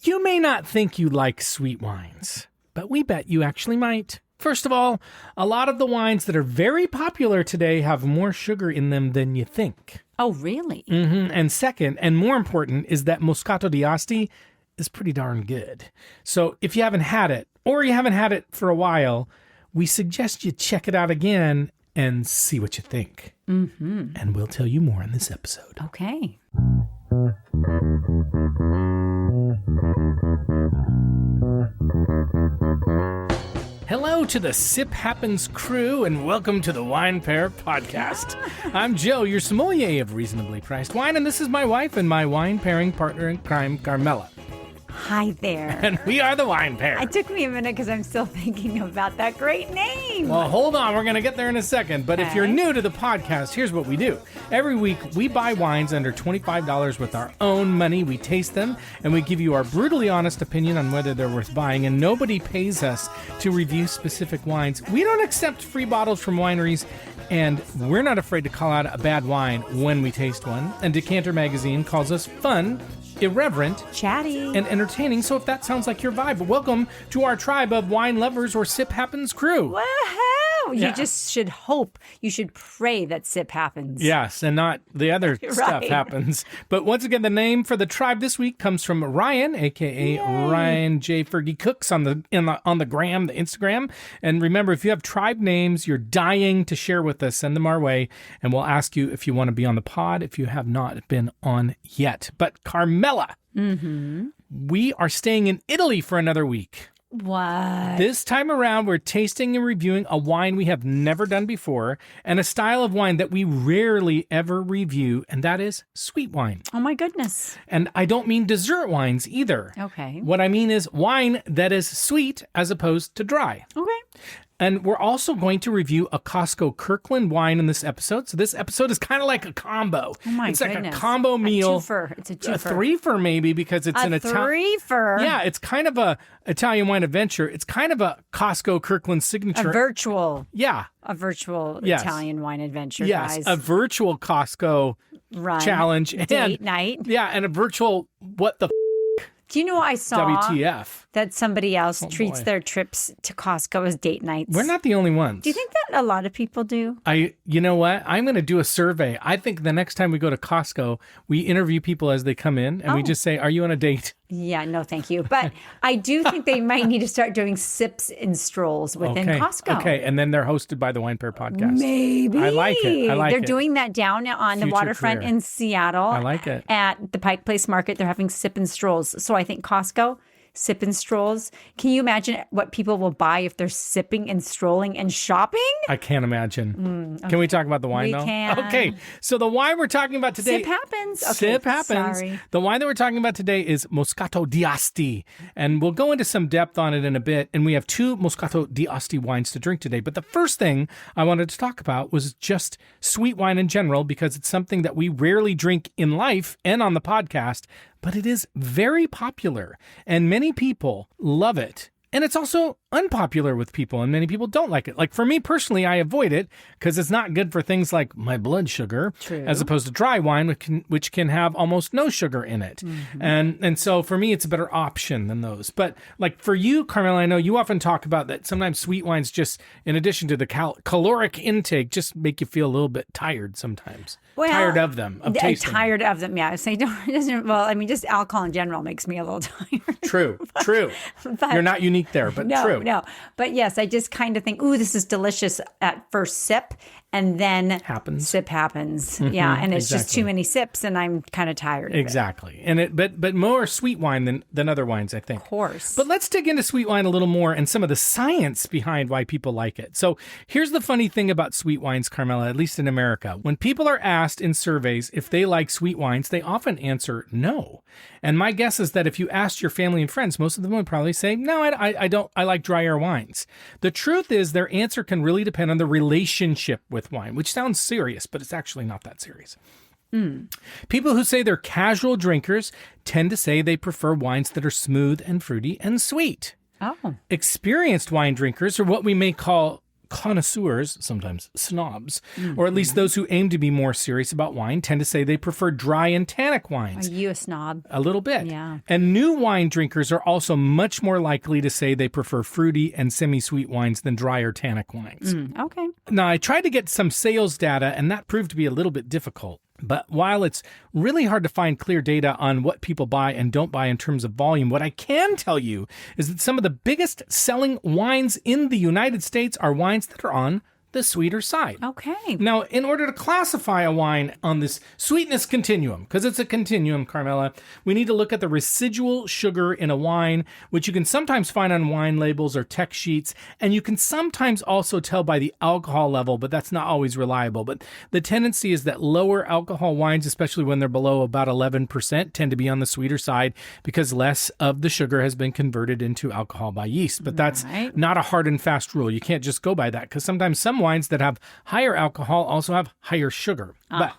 You may not think you like sweet wines, but we bet you actually might. First of all, a lot of the wines that are very popular today have more sugar in them than you think. Oh, really? Mm-hmm. And second, and more important, is that Moscato d'Asti is pretty darn good. So if you haven't had it, or you haven't had it for a while, we suggest you check it out again and see what you think. Mm-hmm. And we'll tell you more in this episode. Okay. Hello to the Sip Happens crew, and welcome to the Wine Pair Podcast. I'm Joe, your sommelier of reasonably priced wine, and this is my wife and my wine pairing partner in crime, Carmela. Hi there. And we are the Wine Pair. It took me a minute because I'm still thinking about that great name. Well, hold on. We're going to get there in a second. But if you're new to the podcast, here's what we do. Every week, we buy wines under $25 with our own money. We taste them, and we give you our brutally honest opinion on whether they're worth buying. And nobody pays us to review specific wines. We don't accept free bottles from wineries, and we're not afraid to call out a bad wine when we taste one. And Decanter Magazine calls us fun, irreverent, chatty, and entertaining. So if that sounds like your vibe, welcome to our tribe of wine lovers or Sip Happens crew. Woohoo! Yeah. You just should hope, you should pray that Sip happens. Yes, and not the other stuff happens. But once again, the name for the tribe this week comes from Ryan, aka Ryan J. Fergie Cooks on the gram, the Instagram. And remember, if you have tribe names you're dying to share with us, send them our way, and we'll ask you if you want to be on the pod if you have not been on yet. But Carmela, we are staying in Italy for another week. What? This time around, we're tasting and reviewing a wine we have never done before, and a style of wine that we rarely ever review, and that is sweet wine. Oh my goodness. And I don't mean dessert wines either. Okay. What I mean is wine that is sweet as opposed to dry. Okay. And we're also going to review a Costco Kirkland wine in this episode. So this episode is kind of like a combo. Oh my it's goodness. like a combo meal. It's a twofer. A threefer maybe, because it's an Italian. threefer. Yeah, it's kind of a Italian wine adventure. It's kind of a Costco Kirkland signature. A virtual Yes. Italian wine adventure, Yes, guys. a virtual Costco Run. challenge. Date night. Yeah, and a virtual what the Do you know I saw WTF? that somebody else treats boy. their trips to Costco as date nights? We're not the only ones. Do you think that a lot of people do? You know what? I'm going to do a survey. I think the next time we go to Costco, we interview people as they come in, and we just say, "Are you on a date?" Yeah, no, thank you. But I do think they might need to start doing sips and strolls within Costco. Okay, and then they're hosted by the Wine Pair Podcast. Maybe. I like it. They're doing that down on the Future waterfront career. in Seattle. I like it. At the Pike Place Market, they're having sip and strolls. So I think Costco, sip and strolls. Can you imagine what people will buy if they're sipping and strolling and shopping? I can't imagine. Can we talk about the wine, We though? can. Okay, so the wine we're talking about today... Sip happens. Okay, Sip happens. Sorry. The wine that we're talking about today is Moscato d'Asti, and we'll go into some depth on it in a bit, and we have 2 Moscato d'Asti wines to drink today. But the first thing I wanted to talk about was just sweet wine in general, because it's something that we rarely drink in life and on the podcast, but it is very popular, and many people love it. And it's also unpopular with people, and many people don't like it. Like for me personally, I avoid it because it's not good for things like my blood sugar, True. as opposed to dry wine, which can have almost no sugar in it. And so for me, it's a better option than those. But like for you, Carmela, I know you often talk about that sometimes sweet wines just, in addition to the caloric intake, just make you feel a little bit tired sometimes. Tired of them, of tasting. Tired of them, yeah. So just alcohol in general makes me a little tired. True. But You're not unique there, but true. No. But yes, I just kind of think, ooh, this is delicious at first sip, and then sip happens. Yeah, and it's just too many sips, and I'm kind of tired. Exactly. And but more sweet wine than other wines, I think. Of course. But let's dig into sweet wine a little more and some of the science behind why people like it. So here's the funny thing about sweet wines, Carmela, at least in America. When people are asked in surveys if they like sweet wines, they often answer no. And my guess is that if you asked your family and friends, most of them would probably say, no, I don't. I like drier wines. The truth is their answer can really depend on the relationship with wine, which sounds serious, but it's actually not that serious. People who say they're casual drinkers tend to say they prefer wines that are smooth and fruity and sweet. Oh. Experienced wine drinkers, or what we may call connoisseurs, sometimes snobs, or at least those who aim to be more serious about wine, tend to say they prefer dry and tannic wines. Are you a snob? A little bit. Yeah. And new wine drinkers are also much more likely to say they prefer fruity and semi-sweet wines than dry or tannic wines. Okay. Now, I tried to get some sales data, and that proved to be a little bit difficult. But while it's really hard to find clear data on what people buy and don't buy in terms of volume, what I can tell you is that some of the biggest selling wines in the United States are wines that are on the sweeter side. Okay. Now, in order to classify a wine on this sweetness continuum, because it's a continuum, Carmela, we need to look at the residual sugar in a wine, which you can sometimes find on wine labels or text sheets, and you can sometimes also tell by the alcohol level, but that's not always reliable. But the tendency is that lower alcohol wines, especially when they're below about 11%, tend to be on the sweeter side because less of the sugar has been converted into alcohol by yeast. But that's not a hard and fast rule. You can't just go by that, because sometimes some wines that have higher alcohol also have higher sugar. But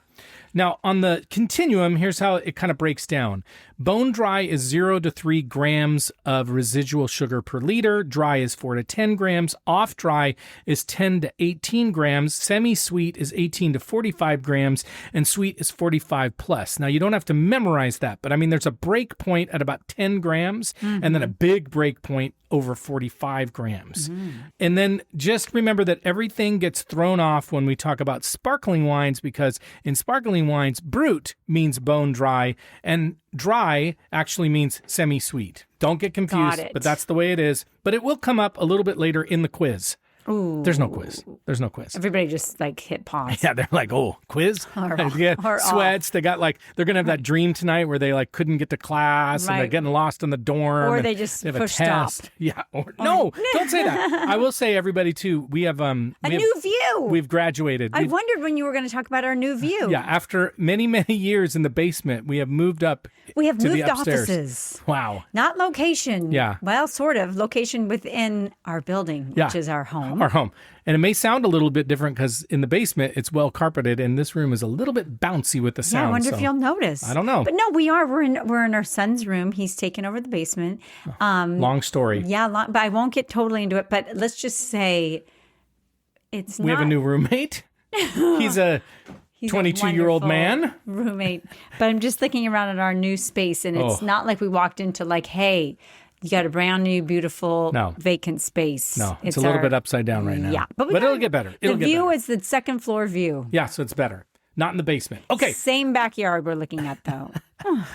now on the continuum, here's how it kind of breaks down. Bone dry is 0 to 3 grams of residual sugar per liter. Dry is 4 to 10 grams. Off dry is 10 to 18 grams. Semi-sweet is 18 to 45 grams. And sweet is 45 plus. Now, you don't have to memorize that, but I mean, there's a break point at about 10 grams and then a big break point over 45 grams. And then just remember that everything gets thrown off when we talk about sparkling wines, because in sparkling wines, brut means bone dry, and dry actually means semi-sweet. Don't get confused, but that's the way it is. But it will come up a little bit later in the quiz. Ooh. There's no quiz. There's no quiz. Everybody just like hit pause. Yeah, they're like, oh, quiz? They get sweats. Off. They got like, they're going to have that dream tonight where they like couldn't get to class and they're getting lost in the dorm. Or they just push stop. Yeah. No, don't say that. I will say, everybody, too, we have a new view. We've graduated. I wondered when you were going to talk about our new view. Yeah. After many, many years in the basement, we have moved up. We have moved upstairs. Offices. Wow. Not location. Yeah. Well, sort of. Location within our building, which is our home. Our home. And it may sound a little bit different because in the basement, it's well carpeted, and this room is a little bit bouncy with the sound. Yeah, I wonder if you'll notice. I don't know. But no, we are. We're in our son's room. He's taken over the basement. Long story. Yeah, but I won't get totally into it. But let's just say it's We have a new roommate. He's a 22-year-old man. Roommate. But I'm just looking around at our new space, and it's not like we walked into like, hey, you got a brand new, beautiful, vacant space. No, it's a little bit upside down right now. Yeah, but it'll get better. The view is the second floor view. Yeah, so it's better. Not in the basement. Okay. Same backyard we're looking at, though.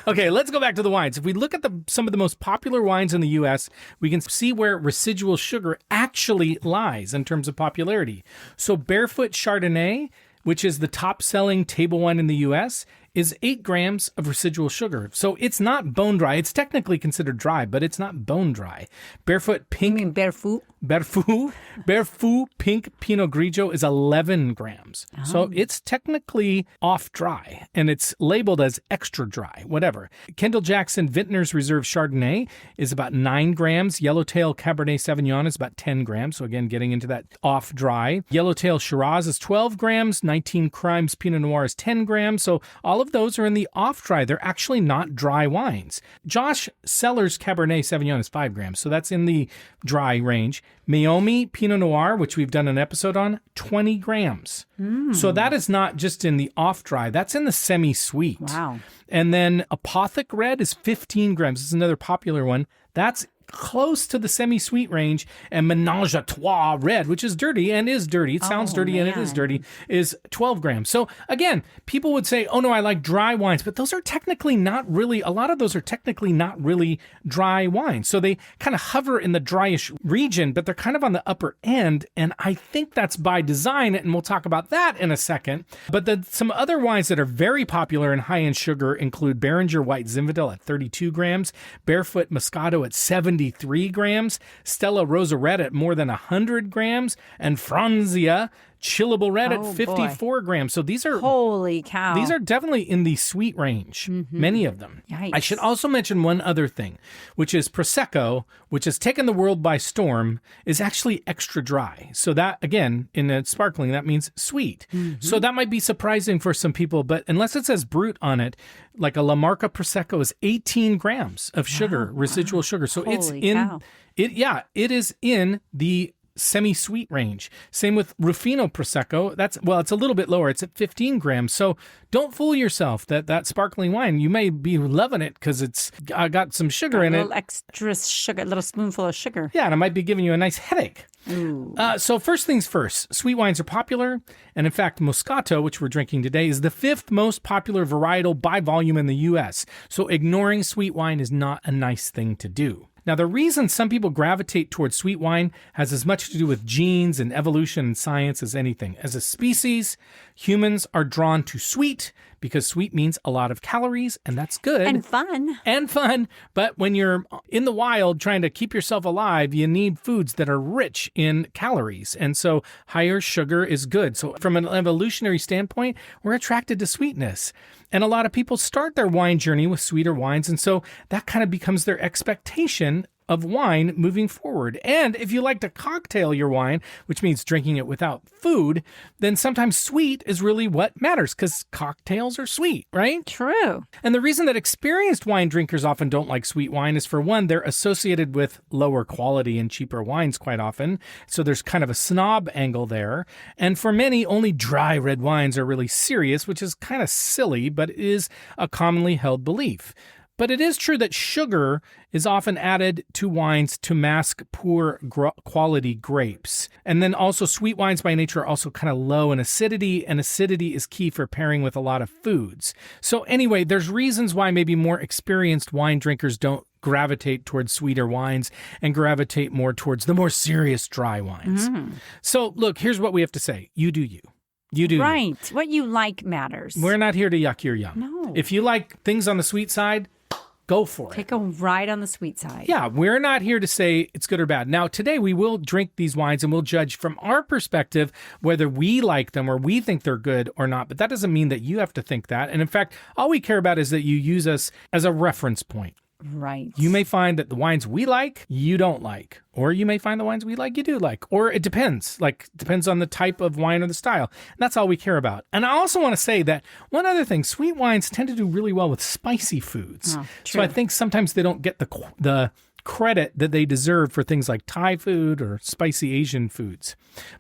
Okay, let's go back to the wines. If we look at some of the most popular wines in the U.S., we can see where residual sugar actually lies in terms of popularity. So Barefoot Chardonnay, which is the top-selling table wine in the U.S., is 8 grams of residual sugar. So it's not bone dry. It's technically considered dry, but it's not bone dry. Barefoot Pink... You mean Barefoot? Barefoot Pink Pinot Grigio is 11 grams. Oh. So it's technically off dry, and it's labeled as extra dry, whatever. Kendall Jackson Vintner's Reserve Chardonnay is about 9 grams. Yellowtail Cabernet Sauvignon is about 10 grams. So again, getting into that off dry. Yellowtail Shiraz is 12 grams. 19 Crimes Pinot Noir is 10 grams. So all of those are in the off dry. They're actually not dry wines. Josh Seller's Cabernet Sauvignon is 5 grams. So that's in the dry range. Meiomi Pinot Noir, which we've done an episode on, 20 grams. So that is not just in the off-dry. That's in the semi-sweet. Wow. And then Apothic Red is 15 grams. This is another popular one. That's close to the semi-sweet range. And Ménage à Trois Red, which is dirty and is dirty. It sounds dirty and it is dirty, is 12 grams. So again, people would say, oh no, I like dry wines, but those are technically not really, a lot of those are technically not really dry wines. So they kind of hover in the dryish region, but they're kind of on the upper end. And I think that's by design. And we'll talk about that in a second. But some other wines that are very popular and high in sugar include Beringer White Zinfandel at 32 grams, Barefoot Moscato at 73 grams, Stella Rosa Red at more than 100 grams, and Franzia Chillable Red at 54 grams. So these are... Holy cow. These are definitely in the sweet range, many of them. Yikes. I should also mention one other thing, which is Prosecco, which has taken the world by storm, is actually extra dry. So that, again, in a sparkling, that means sweet. So that might be surprising for some people, but unless it says brut on it, like a La Marca Prosecco is 18 grams of sugar, residual sugar. So Holy it's in... cow. It is in the semi-sweet range. Same with Rufino Prosecco. It's a little bit lower. It's at 15 grams. So don't fool yourself that sparkling wine, you may be loving it because it's got some sugar in it. A little extra sugar, a little spoonful of sugar. Yeah, and it might be giving you a nice headache. So first things first, sweet wines are popular. And in fact, Moscato, which we're drinking today, is the 5th most popular varietal by volume in the U.S. So ignoring sweet wine is not a nice thing to do. Now, the reason some people gravitate towards sweet wine has as much to do with genes and evolution and science as anything. As a species, humans are drawn to sweet because sweet means a lot of calories, and that's good. And fun. And fun. But when you're in the wild trying to keep yourself alive, you need foods that are rich in calories. And so higher sugar is good. So from an evolutionary standpoint, we're attracted to sweetness. And a lot of people start their wine journey with sweeter wines. And so that kind of becomes their expectation of wine moving forward. And if you like to cocktail your wine, which means drinking it without food, then sometimes sweet is really what matters because cocktails are sweet, right? True. And the reason that experienced wine drinkers often don't like sweet wine is, for one, they're associated with lower quality and cheaper wines quite often. So there's kind of a snob angle there. And for many, only dry red wines are really serious, which is kind of silly, but is a commonly held belief. But it is true that sugar is often added to wines to mask poor quality grapes. And then also sweet wines by nature are also kind of low in acidity, and acidity is key for pairing with a lot of foods. So anyway, there's reasons why maybe more experienced wine drinkers don't gravitate towards sweeter wines and gravitate more towards the more serious dry wines. So look, here's what we have to say. You do you. You do. Right. What you like matters. We're not here to yuck your yum. No. If you like things on the sweet side, go for it. Take a ride on the sweet side. Yeah, we're not here to say it's good or bad. Now, today we will drink these wines and we'll judge from our perspective whether we like them or we think they're good or not. But that doesn't mean that you have to think that. And in fact, all we care about is that you use us as a reference point. Right. You may find that the wines we like, you don't like. Or you may find the wines we like, you do like. Or it depends. Depends on the type of wine or the style. And that's all we care about. And I also want to say that one other thing, sweet wines tend to do really well with spicy foods. Oh, so I think sometimes they don't get the credit that they deserve for things like Thai food or spicy Asian foods.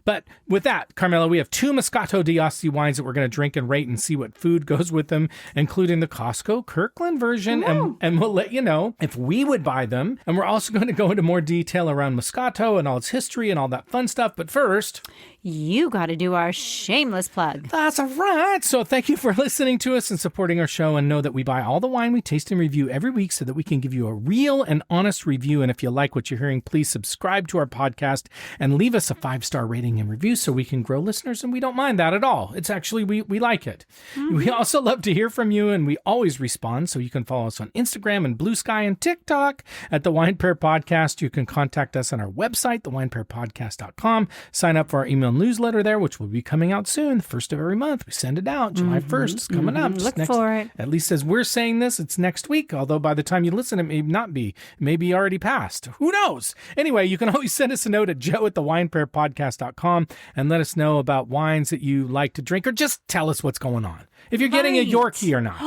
But with that, Carmela, we have 2 Moscato d'Asti wines that we're going to drink and rate and see what food goes with them, including the Costco Kirkland version. And we'll let you know if we would buy them. And we're also going to go into more detail around Moscato and all its history and all that fun stuff. But first, you got to do our shameless plug. That's right. So thank you for listening to us and supporting our show, and know that we buy all the wine we taste and review every week so that we can give you a real and honest review. And if you like what you're hearing, please subscribe to our podcast and leave us a 5-star rating and review so we can grow listeners. And we don't mind that at all. It's actually, we like it. We also love to hear from you, and we always respond. So you can follow us on Instagram and Blue Sky and TikTok at The Wine Pair Podcast. You can contact us on our website, thewinepairpodcast.com. Sign up for our email newsletter there, which will be coming out soon, the first of every month. We send it out. July 1st is coming up. Look for it. At least as we're saying this, it's next week. Although by the time you listen, it may not be. It may be already passed. Who knows? Anyway, you can always send us a note at joe@thewinepairpodcast.com and let us know about wines that you like to drink, or just tell us what's going on. If you're getting a Yorkie or not.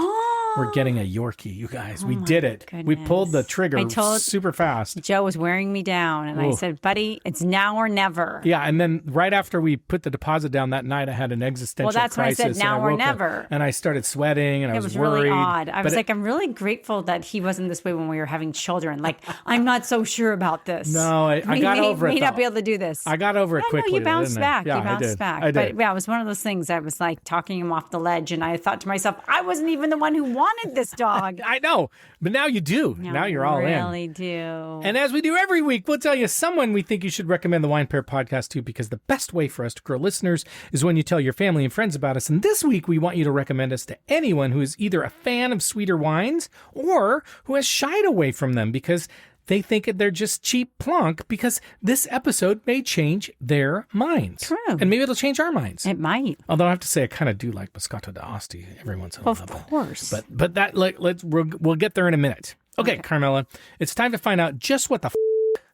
We're getting a Yorkie, you guys. We did it. Goodness. We pulled the trigger super fast. Joe was wearing me down, and I said, buddy, it's now or never. Yeah, and then right after we put the deposit down that night, I had an existential crisis. Well, that's when I said now or never. And I started sweating, and I was worried. Really odd. I was like, I'm really grateful that he wasn't this way when we were having children. Like, I'm not so sure about this. No, I got over it. May not be able to do this. I got over it quickly. You bounced back. Yeah, you bounced back. I did. But yeah, it was one of those things. I was like talking him off the ledge, and I thought to myself, I wasn't even the one who wanted this dog. I know, but now you do. Now you're all in. Really do. And as we do every week, we'll tell you someone we think you should recommend the Wine Pair Podcast to, because the best way for us to grow listeners is when you tell your family and friends about us. And this week, we want you to recommend us to anyone who is either a fan of sweeter wines or who has shied away from them because they think they're just cheap plunk, because this episode may change their minds. True. And maybe it'll change our minds. It might. Although I have to say, I kind of do like Moscato d'Asti every once in a while. Of course. But that, we'll get there in a minute. Okay, Carmela, it's time to find out just what the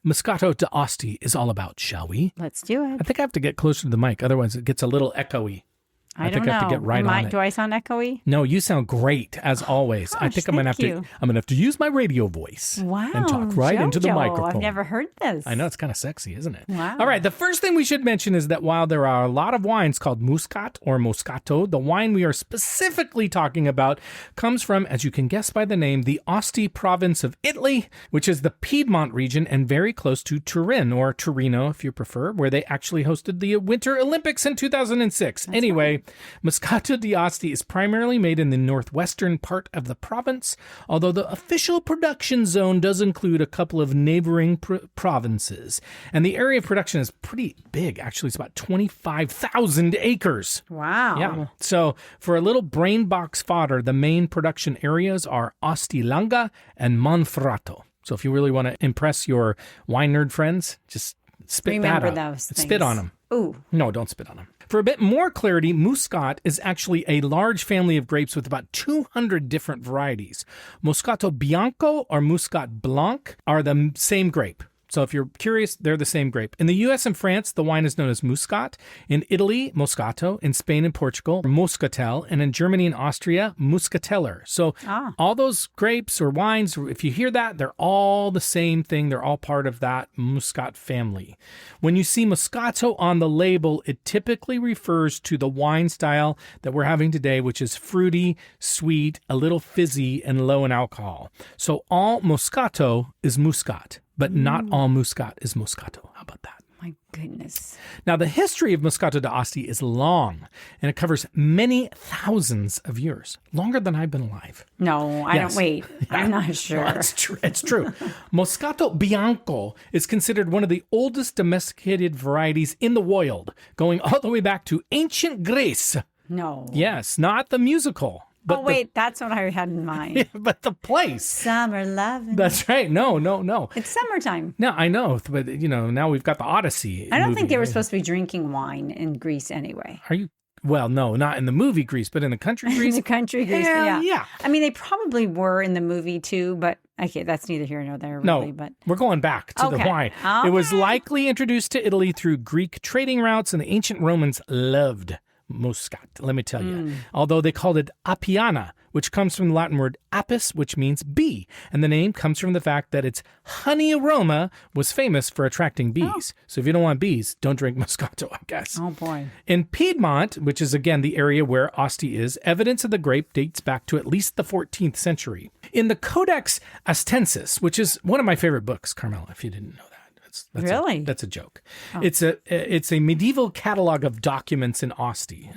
Moscato d'Asti is all about, shall we? Let's do it. I think I have to get closer to the mic, otherwise it gets a little echoey. I think don't I have to know. get right on it. Do I sound echoey? No, you sound great as always. I think I'm gonna have to use my radio voice. Wow, and talk right into the microphone. I've never heard this. I know, it's kind of sexy, isn't it? Wow. All right, the first thing we should mention is that while there are a lot of wines called Muscat or Moscato, the wine we are specifically talking about comes from, as you can guess by the name, the Asti province of Italy, which is the Piedmont region and very close to Turin, or Torino if you prefer, where they actually hosted the Winter Olympics in 2006. Anyway, Moscato d'Asti is primarily made in the northwestern part of the province, although the official production zone does include a couple of neighboring provinces. And the area of production is pretty big. Actually, it's about 25,000 acres. Wow. Yeah. So for a little brain box fodder, the main production areas are Asti Langa and Monferrato. So if you really want to impress your wine nerd friends, just Remember those things. Spit on them. Ooh. No, don't spit on them. For a bit more clarity, Muscat is actually a large family of grapes with about 200 different varieties. Moscato Bianco or Muscat Blanc are the same grape. So if you're curious, they're the same grape. In the US and France, the wine is known as Muscat. In Italy, Moscato. In Spain and Portugal, Moscatel. And in Germany and Austria, Muscateller. So all those grapes or wines, if you hear that, they're all the same thing. They're all part of that Muscat family. When you see Moscato on the label, it typically refers to the wine style that we're having today, which is fruity, sweet, a little fizzy, and low in alcohol. So all Moscato is Muscat. But not all Muscat is Moscato. How about that? My goodness. Now, the history of Moscato d'Asti is long, and it covers many thousands of years, longer than I've been alive. No, I don't. Wait, I'm not sure. No, it's true. Moscato Bianco is considered one of the oldest domesticated varieties in the world, going all the way back to ancient Greece. No. Yes, not the musical. But that's what I had in mind. But the place. Summer loving. That's right. No. It's summertime. No, I know. But, now we've got the Odyssey. I don't think they were supposed to be drinking wine in Greece anyway. Are you? Well, no, not in the movie Greece, but in the country Greece. In the country Greece, yeah. I mean, they probably were in the movie too, but okay, that's neither here nor there, really. But we're going back to the wine. Okay. It was likely introduced to Italy through Greek trading routes, and the ancient Romans loved Muscat, let me tell you. Although they called it Appiana, which comes from the Latin word apis, which means bee. And the name comes from the fact that its honey aroma was famous for attracting bees. So if you don't want bees, don't drink Moscato, I guess. Oh, boy. In Piedmont, which is, again, the area where Asti is, evidence of the grape dates back to at least the 14th century. In the Codex Astensis, which is one of my favorite books, Carmela, if you didn't know that. Really? That's a joke. Oh. It's a medieval catalog of documents in Asti.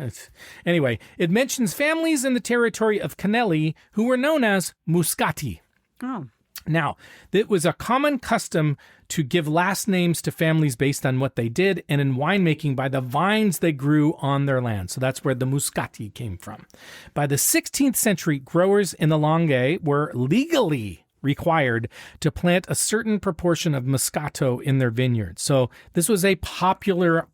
Anyway, it mentions families in the territory of Canelli who were known as Muscati. Oh. Now, it was a common custom to give last names to families based on what they did, and in winemaking by the vines they grew on their land. So that's where the Muscati came from. By the 16th century, growers in the Langhe were legally required to plant a certain proportion of Moscato in their vineyards. So this was a popular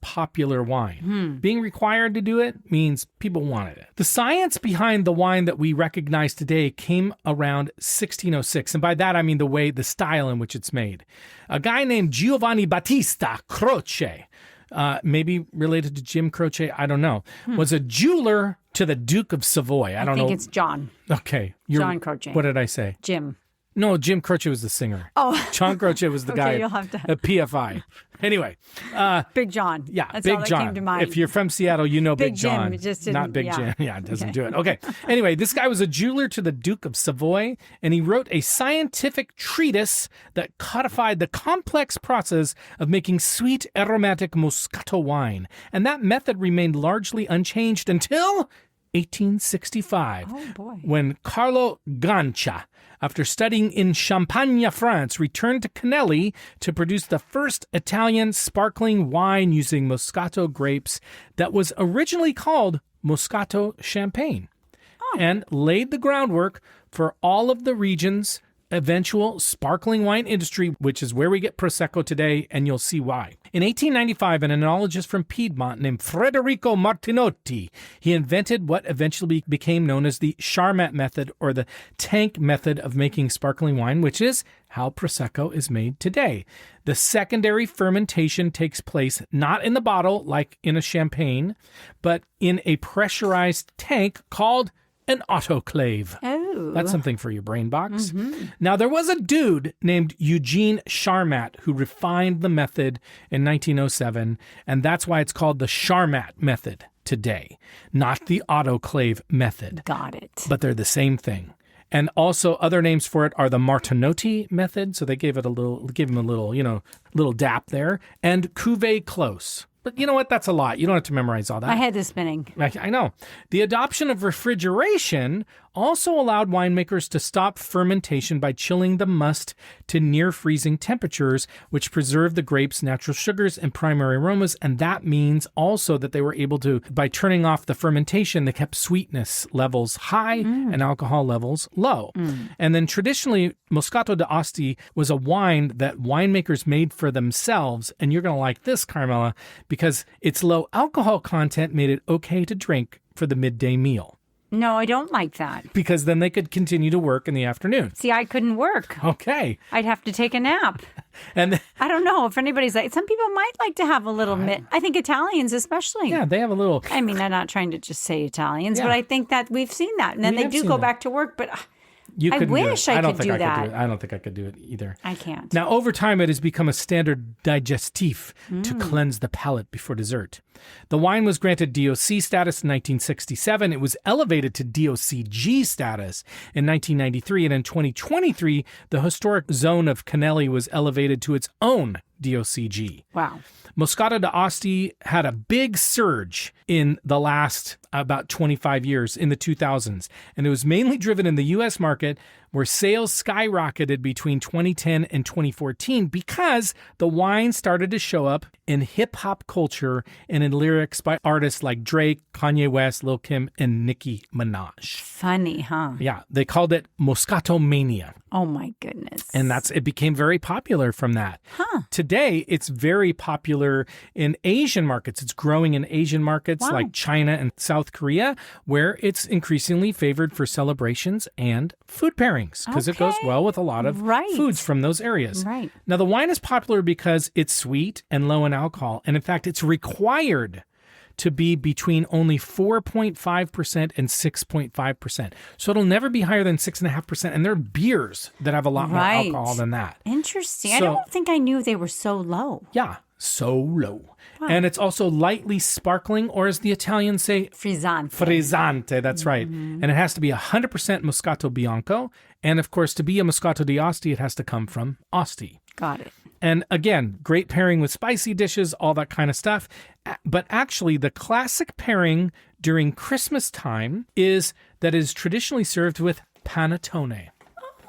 wine. Being required to do it means people wanted it. The science behind the wine that we recognize today came around 1606. And by that, I mean the style in which it's made. A guy named Giovanni Battista Croce, maybe related to Jim Croce, I don't know, was a jeweler to the Duke of Savoy. I don't know. I think it's John. Okay. John Croce. What did I say? Jim. No, Jim Croce was the singer. Oh. John Croce was the guy you'll have to... at PFI. Anyway. Big John. Yeah, that's Big all that John. came to mind. If you're from Seattle, you know Big John. Jim, just not Big Jim. Yeah, it doesn't do it. Okay. Anyway, this guy was a jeweler to the Duke of Savoy, and he wrote a scientific treatise that codified the complex process of making sweet, aromatic Moscato wine. And that method remained largely unchanged until 1865, when Carlo Gancia, after studying in Champagne, France, returned to Canelli to produce the first Italian sparkling wine using Moscato grapes that was originally called Moscato Champagne, and laid the groundwork for all of the regions eventual sparkling wine industry, which is where we get Prosecco today, and you'll see why. In 1895, an enologist from Piedmont named Federico Martinotti, he invented what eventually became known as the Charmat method, or the tank method of making sparkling wine, which is how Prosecco is made today. The secondary fermentation takes place not in the bottle like in a champagne, but in a pressurized tank called an autoclave. Oh. That's something for your brain box. Mm-hmm. Now, there was a dude named Eugene Charmat who refined the method in 1907, and that's why it's called the Charmat method today, not the autoclave method. Got it. But they're the same thing. And also other names for it are the Martinotti method, so they gave him a little dap there, and Cuvée Clos. But you know what? That's a lot. You don't have to memorize all that. My head is spinning. I know. The adoption of refrigeration also allowed winemakers to stop fermentation by chilling the must to near freezing temperatures, which preserved the grape's natural sugars and primary aromas. And that means also that they were able to, by turning off the fermentation, they kept sweetness levels high and alcohol levels low. And then traditionally, Moscato d'Asti was a wine that winemakers made for themselves. And you're going to like this, Carmela, because its low alcohol content made it okay to drink for the midday meal. No, I don't like that. Because then they could continue to work in the afternoon. See, I couldn't work. Okay. I'd have to take a nap. And I don't know if anybody's like, some people might like to have a little I think Italians especially. Yeah, they have a little. I mean, I'm not trying to just say Italians, but I think that we've seen that. And then they do go back to work, but I wish I could do that. I don't think I could do it either. I can't. Now, over time, it has become a standard digestif to cleanse the palate before dessert. The wine was granted DOC status in 1967. It was elevated to DOCG status in 1993. And in 2023, the historic zone of Canelli was elevated to its own DOCG. Wow. Moscato d'Asti had a big surge in the last about 25 years, in the 2000s. And it was mainly driven in the U.S. market, where sales skyrocketed between 2010 and 2014 because the wine started to show up in hip-hop culture and in lyrics by artists like Drake, Kanye West, Lil' Kim, and Nicki Minaj. Funny, huh? Yeah, they called it Moscato Mania. Oh, my goodness. And it became very popular from that. Huh. Today, it's very popular in Asian markets. It's growing in Asian markets like China and South Korea, where it's increasingly favored for celebrations and food pairings because it goes well with a lot of foods from those areas. Right. Now, the wine is popular because it's sweet and low in alcohol. And in fact, it's required to be between only 4.5% and 6.5%. So it'll never be higher than 6.5%. And there are beers that have a lot more alcohol than that. Interesting. I don't think I knew they were so low. Yeah, so low. Wow. And it's also lightly sparkling, or as the Italians say, frizzante. Frizzante, that's right. And it has to be 100% Moscato Bianco. And of course, to be a Moscato d'Asti, it has to come from Asti. Got it. And again, great pairing with spicy dishes, all that kind of stuff. But actually, the classic pairing during Christmas time is traditionally served with panettone.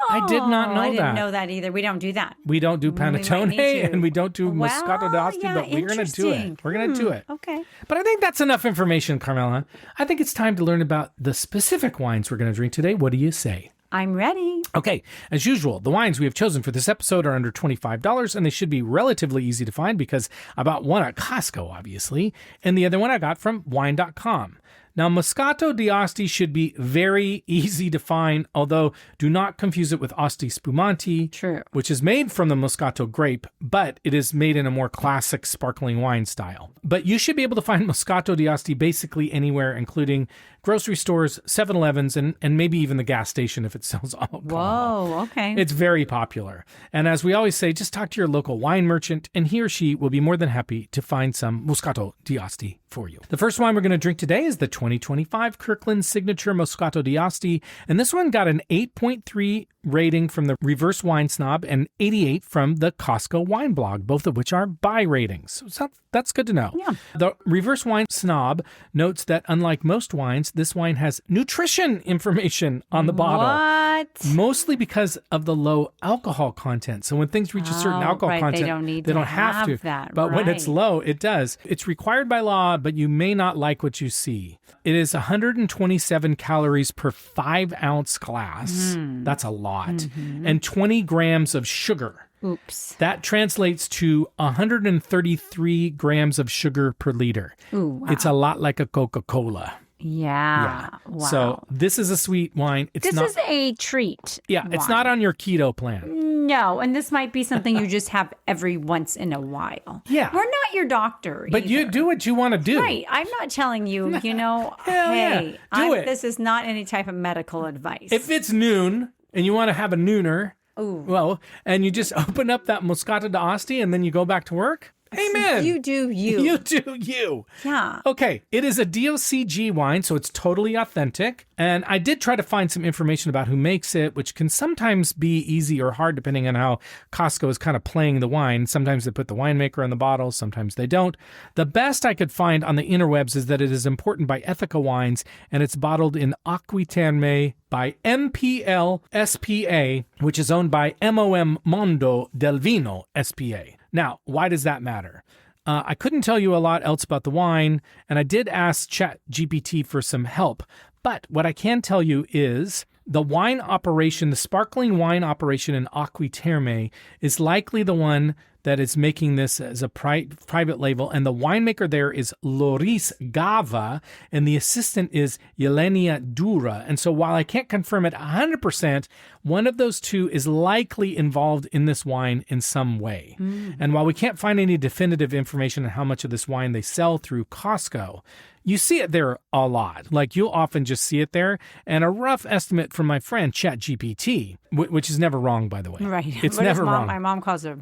I did not know that. I didn't know that either. We don't do that. We don't do panettone and we don't do Moscato d'Asti, but we're going to do it. We're going to do it. Okay. But I think that's enough information, Carmela. I think it's time to learn about the specific wines we're going to drink today. What do you say? I'm ready. Okay, as usual, the wines we have chosen for this episode are under $25, and they should be relatively easy to find because I bought one at Costco, obviously, and the other one I got from wine.com. Now, Moscato d'Asti should be very easy to find, although do not confuse it with Asti Spumante, which is made from the Moscato grape, but it is made in a more classic sparkling wine style. But you should be able to find Moscato d'Asti basically anywhere, including grocery stores, 7-Elevens, and maybe even the gas station if it sells alcohol. Whoa, okay. It's very popular. And as we always say, just talk to your local wine merchant, and he or she will be more than happy to find some Moscato d'Asti for you. The first wine we're going to drink today is the 2025 Kirkland Signature Moscato d'Asti, and this one got an 8.3 rating from the Reverse Wine Snob and 88 from the Costco Wine Blog, both of which are buy ratings. So that's good to know. Yeah. The Reverse Wine Snob notes that unlike most wines, this wine has nutrition information on the bottle. What? Mostly because of the low alcohol content. So when things reach a certain alcohol content, they don't have to. That. But when it's low, it does. It's required by law, but you may not like what you see. It is 127 calories per 5-ounce glass. That's a lot. And 20 grams of sugar. Oops. That translates to 133 grams of sugar per liter. Ooh, wow. It's a lot like a Coca-Cola. Yeah. Wow. So this is a sweet wine. This is a treat. Yeah, wine. It's not on your keto plan. No, and this might be something you just have every once in a while. Yeah. We're not your doctor But either. you do what you want to do. Right. I'm not telling you, Hey, do it. This is not any type of medical advice. If it's noon and you want to have a nooner, Ooh. and you just open up that Moscato d'Asti and then you go back to work, amen. You do you. You do you. Yeah. Okay, it is a DOCG wine, so it's totally authentic. And I did try to find some information about who makes it, which can sometimes be easy or hard depending on how Costco is kind of playing the wine. Sometimes they put the winemaker on the bottle, sometimes they don't. The best I could find on the interwebs is that it is imported by Ethica Wines, and it's bottled in Acquiterme by MPL SPA, which is owned by MOM Mondo del Vino SPA. Now, why does that matter? I couldn't tell you a lot else about the wine, and I did ask ChatGPT for some help. But what I can tell you is the wine operation, the sparkling wine operation in Acquiterme is likely the one that is making this as a private label. And the winemaker there is Loris Gava, and the assistant is Yelenia Dura. And so while I can't confirm it 100%, one of those two is likely involved in this wine in some way. And while we can't find any definitive information on how much of this wine they sell through Costco, you see it there a lot. Like you'll often just see it there. And a rough estimate from my friend ChatGPT, which is never wrong, by the way. Right. It's never wrong. My mom calls her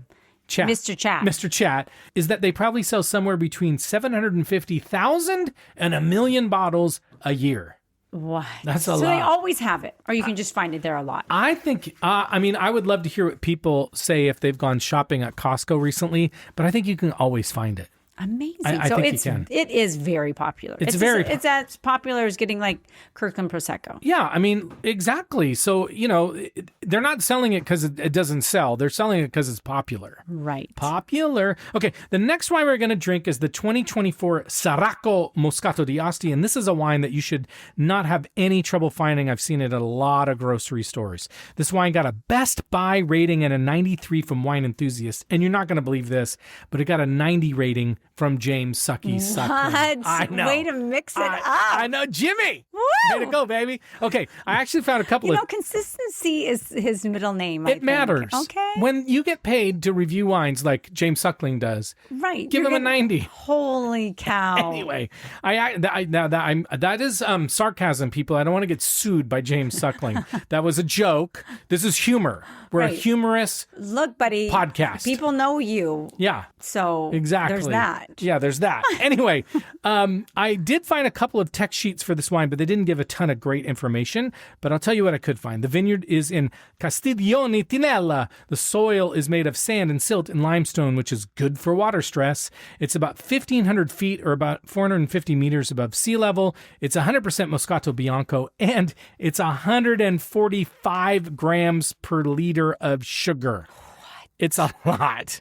Chat. Mr. Chat. Mr. Chat, is that they probably sell somewhere between 750,000 and 1 million bottles a year. What? That's a lot. So they always have it, or you can just find it there a lot. I think, I would love to hear what people say if they've gone shopping at Costco recently, but I think you can always find it. Amazing. I so think you can. It is very popular. It's as popular as getting like Kirkland Prosecco. Yeah, exactly. So, they're not selling it because it doesn't sell. They're selling it because it's popular. Right. Popular. Okay, the next wine we're going to drink is the 2024 Saracco Moscato d'Asti, and this is a wine that you should not have any trouble finding. I've seen it at a lot of grocery stores. This wine got a Best Buy rating and a 93 from Wine Enthusiast, and you're not going to believe this, but it got a 90 rating from James Suckling. I know. Way to mix it up. I know. Jimmy. Woo! Way to go, baby. Okay, I actually found a couple of... consistency is his middle name, It matters. Okay. When you get paid to review wines like James Suckling does, right, give him a 90. Holy cow. Anyway, that is sarcasm, people. I don't want to get sued by James Suckling. That was a joke. This is humor. We're a humorous podcast. People know you. Yeah. So exactly. There's that. Yeah, there's that. Anyway, I did find a couple of text sheets for this wine, but they didn't give a ton of great information. But I'll tell you what I could find. The vineyard is in Castiglione Tinella. The soil is made of sand and silt and limestone, which is good for water stress. It's about 1,500 feet or about 450 meters above sea level. It's 100% Moscato Bianco, and it's 145 grams per liter of sugar. What? It's a lot.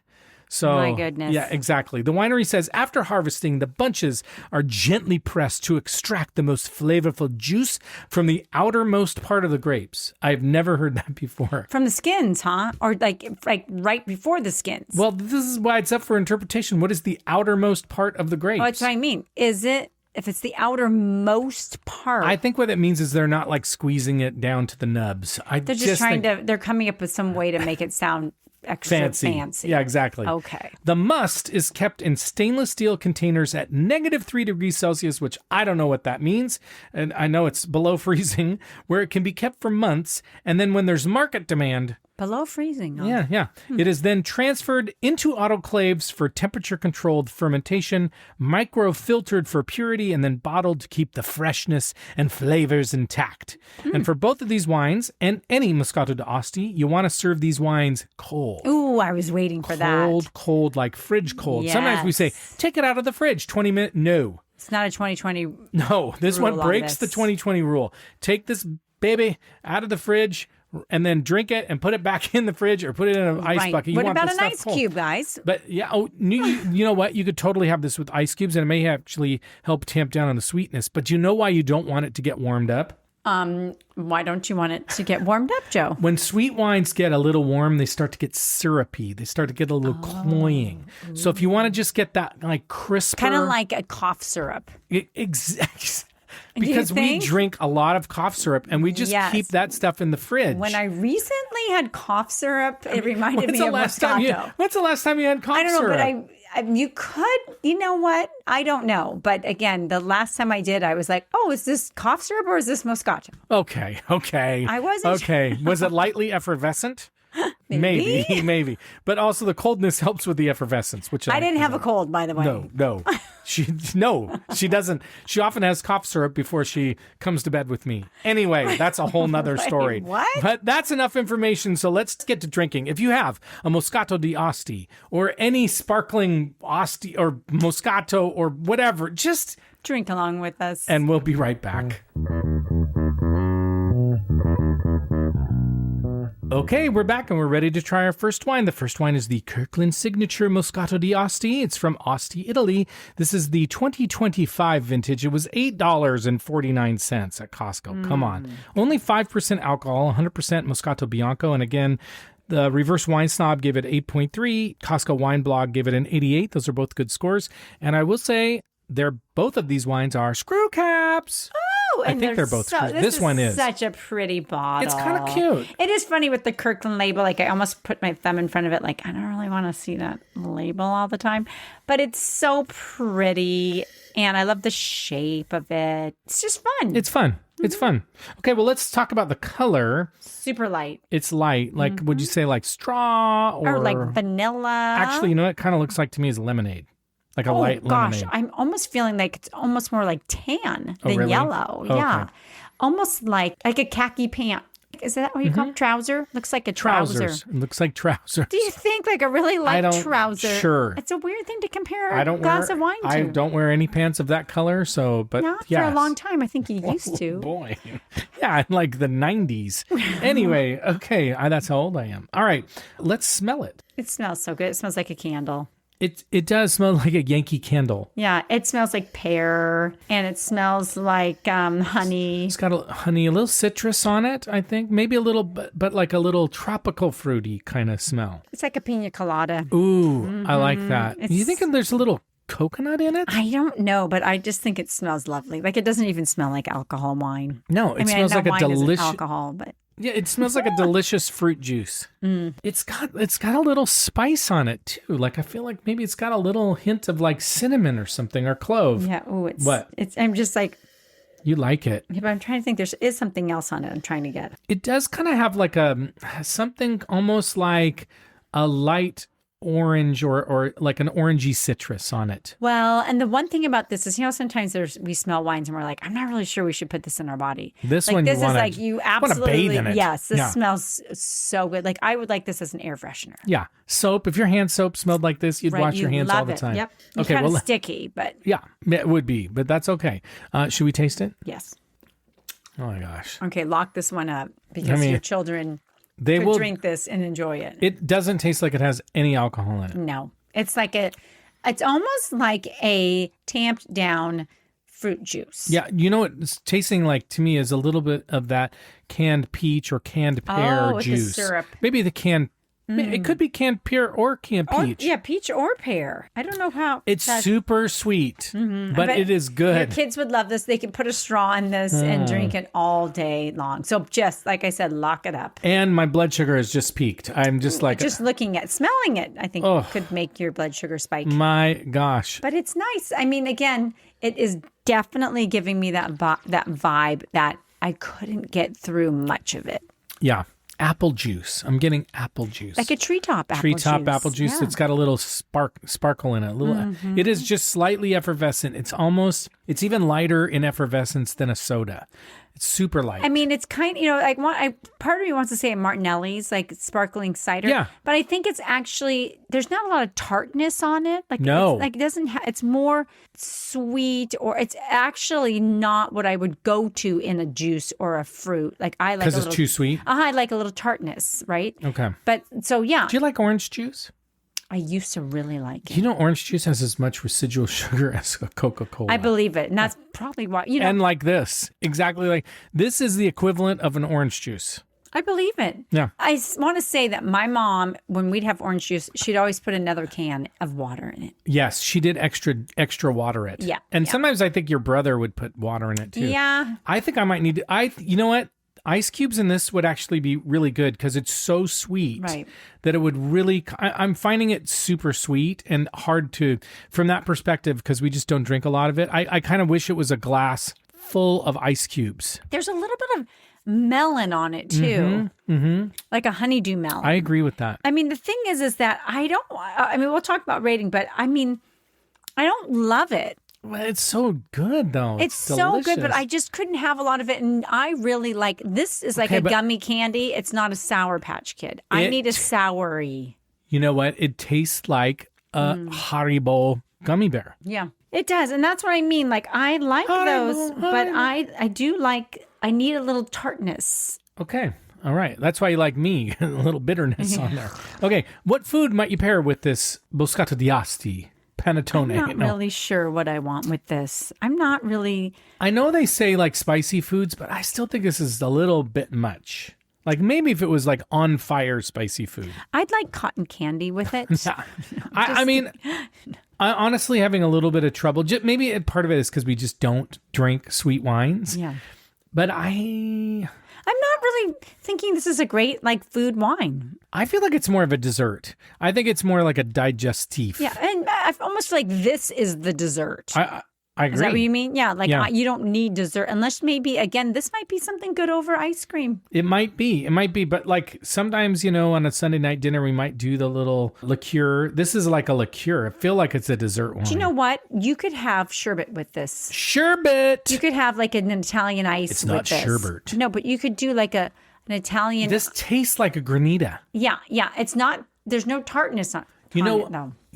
So, my goodness. Yeah, exactly. The winery says after harvesting, the bunches are gently pressed to extract the most flavorful juice from the outermost part of the grapes. I've never heard that before. From the skins, huh? Or like right before the skins? Well, this is why it's up for interpretation. What is the outermost part of the grapes? Oh, that's what I mean. Is it, if it's the outermost part? I think what it means is they're not like squeezing it down to the nubs. They're just they're coming up with some way to make it sound extra fancy. Yeah, exactly. Okay. The must is kept in stainless steel containers at -3 degrees Celsius, which I don't know what that means. And I know it's below freezing, where it can be kept for months. And then when there's market demand... Below freezing. Oh. Yeah. It is then transferred into autoclaves for temperature-controlled fermentation, micro-filtered for purity, and then bottled to keep the freshness and flavors intact. And for both of these wines, and any Moscato d'Asti, you want to serve these wines cold. Ooh, I was waiting for that. Cold, like fridge cold. Yes. Sometimes we say, take it out of the fridge, 20 minutes. No. It's not a 2020 No, this one breaks the this. 2020 rule. Take this baby out of the fridge and then drink it and put it back in the fridge or put it in an ice bucket. What about an ice cube, guys? But yeah, you know what? You could totally have this with ice cubes, and it may actually help tamp down on the sweetness. But you know why you don't want it to get warmed up? Why don't you want it to get warmed up, Joe? When sweet wines get a little warm, they start to get syrupy. They start to get a little cloying. So if you want to just get that like crisper, kind of like a cough syrup. Exactly. Because we drink a lot of cough syrup and we just keep that stuff in the fridge. When I recently had cough syrup, it reminded me of Moscato. When's the last time you had cough syrup? I don't know, but you could, you know what? I don't know. But again, the last time I did, I was like, oh, is this cough syrup or is this Moscato? Okay. I wasn't Okay. Was it lightly effervescent? Maybe. But also the coldness helps with the effervescence, which I didn't have a cold, by the way. No. She doesn't. She often has cough syrup before she comes to bed with me. Anyway, that's a whole nother story. What? But that's enough information. So let's get to drinking. If you have a Moscato di Asti or any sparkling Asti or Moscato or whatever, just drink along with us. And we'll be right back. Okay, we're back and we're ready to try our first wine. The first wine is the Kirkland Signature Moscato di Asti. It's from Asti, Italy. This is the 2025 vintage. It was $8.49 at Costco. Come on. Only 5% alcohol, 100% Moscato Bianco. And again, the Reverse Wine Snob gave it 8.3. Costco Wine Blog gave it an 88. Those are both good scores. And I will say, both of these wines are screw caps. And I think they're both. This one is such a pretty bottle. It's kind of cute. It is funny with the Kirkland label. Like I almost put my thumb in front of it. Like I don't really want to see that label all the time, but it's so pretty, and I love the shape of it. It's just fun. It's fun. It's fun. Okay, well, let's talk about the color. Super light. It's light. Like, would you say like straw or like vanilla? Actually, you know what it kind of looks like to me is lemonade. Like a light lemonade. Gosh, I'm almost feeling like it's almost more like tan than really? yellow. Okay. Yeah. Almost like a khaki pant. Is that what you call it? Trouser? Looks like a trouser. It looks like trousers. Do you think like a really light trouser? Sure. It's a weird thing to compare a glass of wine to. I don't wear any pants of that color, so, but not yes. for a long time. I think you used to. Oh, boy. Yeah, in like the 90s. Anyway, okay, that's how old I am. All right, let's smell it. It smells so good. It smells like a candle. It does smell like a Yankee Candle. Yeah, it smells like pear, and it smells like honey. It's got a little citrus on it, I think. Maybe a little, but like a little tropical fruity kind of smell. It's like a pina colada. Ooh, I like that. Do you think there's a little coconut in it? I don't know, but I just think it smells lovely. Like it doesn't even smell like alcohol wine. No, it smells like a delicious alcohol, but yeah, it smells like a delicious fruit juice. It's got a little spice on it too. Like I feel like maybe it's got a little hint of like cinnamon or something or clove. Yeah. Oh, what? I'm just like. You like it. Yeah, but I'm trying to think. There is something else on it. I'm trying to get. It does kind of have like something almost like a light orange or like an orangey citrus on it. Well, and the one thing about this is, sometimes we smell wines and we're like, I'm not really sure we should put this in our body. This like, one, this is like you absolutely bathe in it. Yes, this smells so good. Like I would like this as an air freshener. Yeah, soap. If your hand soap smelled like this, you'd wash your hands all the time. Yep. Okay, kind of sticky, but yeah, it would be, but that's okay. Should we taste it? Yes. Oh my gosh. Okay, lock this one up because your children. They will drink this and enjoy it. It doesn't taste like it has any alcohol in it. No. It's like it's almost like a tamped down fruit juice. Yeah. You know what it's tasting like to me is a little bit of that canned peach or canned pear juice. The syrup. Maybe the canned it could be canned pear or canned peach. Peach or pear. I don't know how. It's super sweet, but it is good. Your kids would love this. They could put a straw in this and drink it all day long. So just like I said, lock it up. And my blood sugar has just peaked. I'm just like... smelling it, I think could make your blood sugar spike. My gosh. But it's nice. I mean, again, it is definitely giving me that vibe that I couldn't get through much of it. Yeah. Apple juice. I'm getting apple juice. Like a treetop apple juice. Treetop apple juice. Yeah. It's got a little sparkle in it. It is just slightly effervescent. It's even lighter in effervescence than a soda. It's super light. I mean, it's kind of, part of me wants to say Martinelli's, like sparkling cider. Yeah. But I think it's actually, there's not a lot of tartness on it. Like, No. It's, like, it doesn't it's more sweet, or it's actually not what I would go to in a juice or a fruit. Like, I like because it's too sweet? I like a little tartness, right? Okay. But, so yeah. Do you like orange juice? I used to really like it. You know, orange juice has as much residual sugar as a Coca-Cola. I believe it. And that's probably why, And like this. Exactly like this is the equivalent of an orange juice. I believe it. Yeah. I want to say that my mom, when we'd have orange juice, she'd always put another can of water in it. Yes, she did extra water it. Yeah. And sometimes I think your brother would put water in it too. Yeah. I think I might need to, you know what? Ice cubes in this would actually be really good because it's so sweet that it would really, I'm finding it super sweet and hard to, from that perspective, because we just don't drink a lot of it. I kind of wish it was a glass full of ice cubes. There's a little bit of melon on it too. Like a honeydew melon. I agree with that. I mean, the thing is that we'll talk about rating, but I mean, I don't love it. Well, it's so good, though. It's so good, but I just couldn't have a lot of it. And I really like, this is like a gummy candy. It's not a Sour Patch Kid. I need a soury. You know what? It tastes like a Haribo gummy bear. Yeah, it does. And that's what I mean. Like, I like those, but I do like, I need a little tartness. Okay. All right. That's why you like me. A little bitterness on there. Okay. What food might you pair with this Moscato d'Asti? Panettone. I'm not really sure what I want with this. I'm not really. I know they say like spicy foods, but I still think this is a little bit much. Like maybe if it was like on fire spicy food. I'd like cotton candy with it. Yeah. I mean, I'm honestly having a little bit of trouble. Maybe part of it is because we just don't drink sweet wines. Yeah. But I'm not really thinking this is a great like food wine. I feel like it's more of a dessert. I think it's more like a digestif. Yeah, and I almost feel like this is the dessert. I agree. Is that what you mean? Yeah, like you don't need dessert unless maybe, again, this might be something good over ice cream. It might be. But like sometimes, on a Sunday night dinner, we might do the little liqueur. This is like a liqueur. I feel like it's a dessert wine. Do you know what? You could have sherbet with this. Sherbet! You could have like an Italian ice it's with not this. sherbet. No, but you could do like an Italian. This tastes like a granita. Yeah. It's not, there's no tartness on it.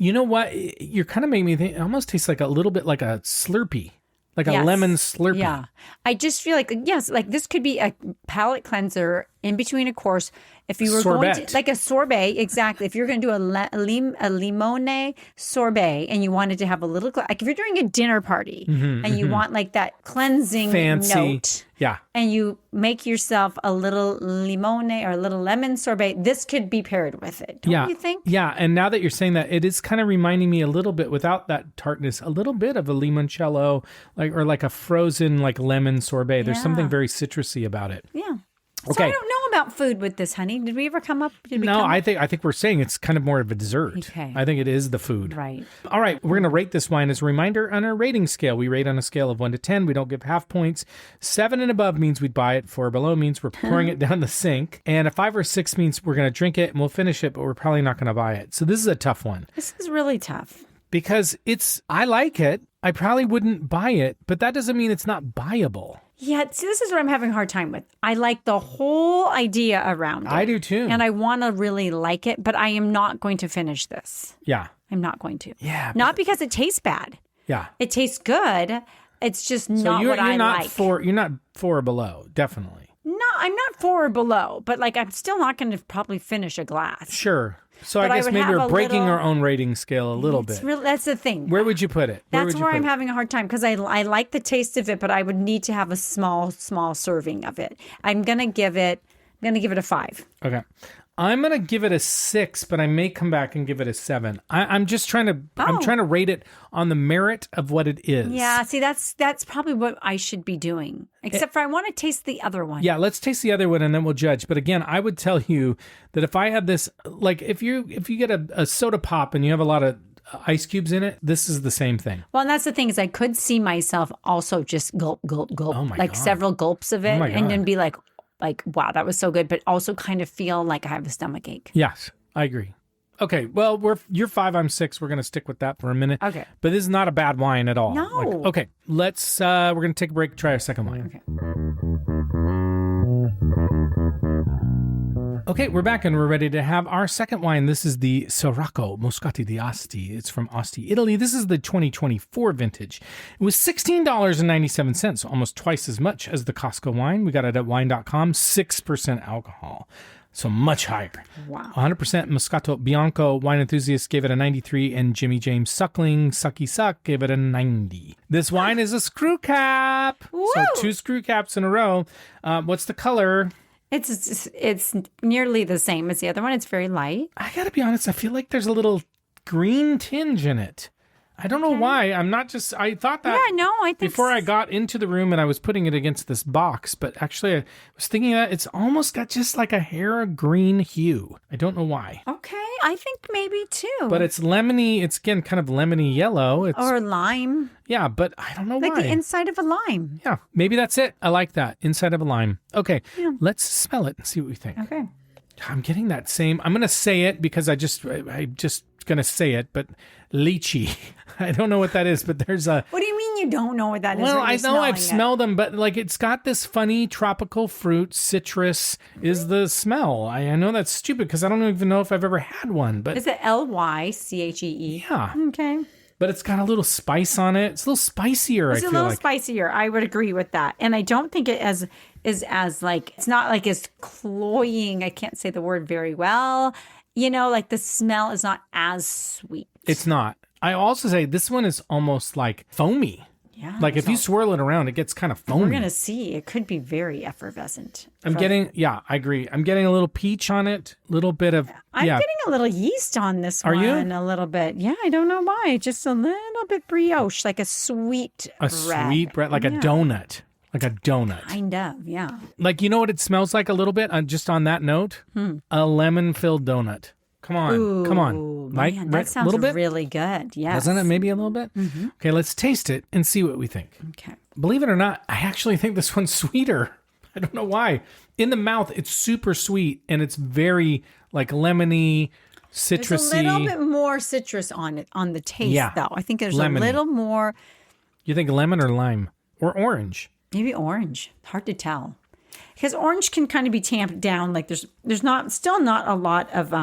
You know what? You're kind of making me think. It almost tastes like a little bit like a Slurpee, like a lemon Slurpee. Yeah, I just feel like like this could be a palate cleanser in between a course. If you were going to like a sorbet, exactly. If you're going to do a limone sorbet and you wanted to have a little, like if you're doing a dinner party and you want like that cleansing note, and you make yourself a little limone or a little lemon sorbet, this could be paired with it. Don't you think? Yeah, and now that you're saying that, it is kind of reminding me a little bit, without that tartness, a little bit of a limoncello, like a frozen like lemon sorbet. There's something very citrusy about it. Yeah. So I don't know about food with this, honey. Did we ever come up? I think we're saying it's kind of more of a dessert. Okay. I think it is the food. Right. All right. We're going to rate this wine as a reminder on our rating scale. We rate on a scale of 1 to 10. We don't give half points. 7 and above means we'd buy it. 4 below means we're pouring it down the sink. And a 5 or 6 means we're going to drink it and we'll finish it, but we're probably not going to buy it. So this is a tough one. This is really tough. Because I like it. I probably wouldn't buy it, but that doesn't mean it's not buyable. Yeah, see, this is what I'm having a hard time with. I like the whole idea around it. I do too. And I want to really like it, but I am not going to finish this. Yeah. I'm not going to. Yeah. Not because it tastes bad. Yeah. It tastes good. It's just not what I like. You're not 4 or below, definitely. No, I'm not 4 or below, but like I'm still not going to probably finish a glass. Sure. So But I I guess would maybe have we're a breaking little- our own rating scale a little bit. That's the thing. Where would you put it? That's where I'm having a hard time because I like the taste of it, but I would need to have a small serving of it. I'm gonna give it a 5. Okay. I'm gonna give it a 6, but I may come back and give it a 7. I'm just trying to I'm trying to rate it on the merit of what it is. Yeah, see, that's probably what I should be doing. Except for I want to taste the other one. Yeah, let's taste the other one and then we'll judge. But again, I would tell you that if I had this, like if you get a soda pop and you have a lot of ice cubes in it, this is the same thing. Well, and that's the thing is I could see myself also just gulp, gulp, gulp, like several gulps of it, and then be like, wow, that was so good, but also kind of feel like I have a stomach ache. Yes, I agree. Okay, well, you're 5, I'm 6. We're going to stick with that for a minute. Okay. But this is not a bad wine at all. No. Okay, we're going to take a break, try our second wine. Okay. Okay, we're back and we're ready to have our second wine. This is the Saracco Moscato di Asti. It's from Asti, Italy. This is the 2024 vintage. It was $16.97, almost twice as much as the Costco wine. We got it at wine.com, 6% alcohol. So much higher. Wow. 100% Moscato Bianco. Wine enthusiasts gave it a 93, and Jimmy James Suckling, Sucky Suck, gave it a 90. This wine is a screw cap. Woo! So 2 screw caps in a row. What's the color? It's nearly the same as the other one. It's very light. I gotta be honest, I feel like there's a little green tinge in it. I don't know why. I thought that I think before I got into the room and I was putting it against this box, but actually I was thinking that it's almost got just like a hair of green hue. I don't know why. Okay, I think maybe too. But it's lemony. It's again kind of lemony yellow. Or lime. Yeah, but I don't know like why. Like the inside of a lime. Yeah, maybe that's it. I like that. Inside of a lime. Okay, let's smell it and see what we think. Okay. I'm getting that same. I'm going to say it because I just going to say it, but lychee. I don't know what that is, but there's a... What do you mean you don't know what that is? Well, I know I've smelled them, but like it's got this funny tropical fruit, citrus is the smell. I know that's stupid because I don't even know if I've ever had one, but... Is it Lychee? Yeah. Okay. But it's got a little spice on it. It's a little spicier, It's a little spicier. I would agree with that. And I don't think it is as like, it's not like as cloying. I can't say the word very well. You know, like the smell is not as sweet. It's not. I also say this one is almost like foamy. Yeah. Like if you swirl it around, it gets kind of foamy. We're going to see. It could be very effervescent. I agree. I'm getting a little peach on it, a little bit of... I'm getting a little yeast on this one. Are you? A little bit. Yeah, I don't know why. Just a little bit brioche, like a sweet bread. Sweet bread, like a donut. Like a donut. Kind of, yeah. Like, you know what it smells like a little bit? Just on that note? A lemon-filled donut. Come on. Ooh, come on. Like, man, that sounds little bit? really good. Yes. Doesn't it? Maybe a little bit? Mm-hmm. Okay, let's taste it and see what we think. Okay. Believe it or not, I actually think this one's sweeter. I don't know why. In the mouth, it's super sweet, and it's very, like, lemony, citrusy. There's a little bit more citrus on it, on the taste, though. I think there's lemony. A little more. You think lemon or lime? Or orange? Maybe orange. Hard to tell. Because orange can kind of be tamped down. Like, there's still not a lot of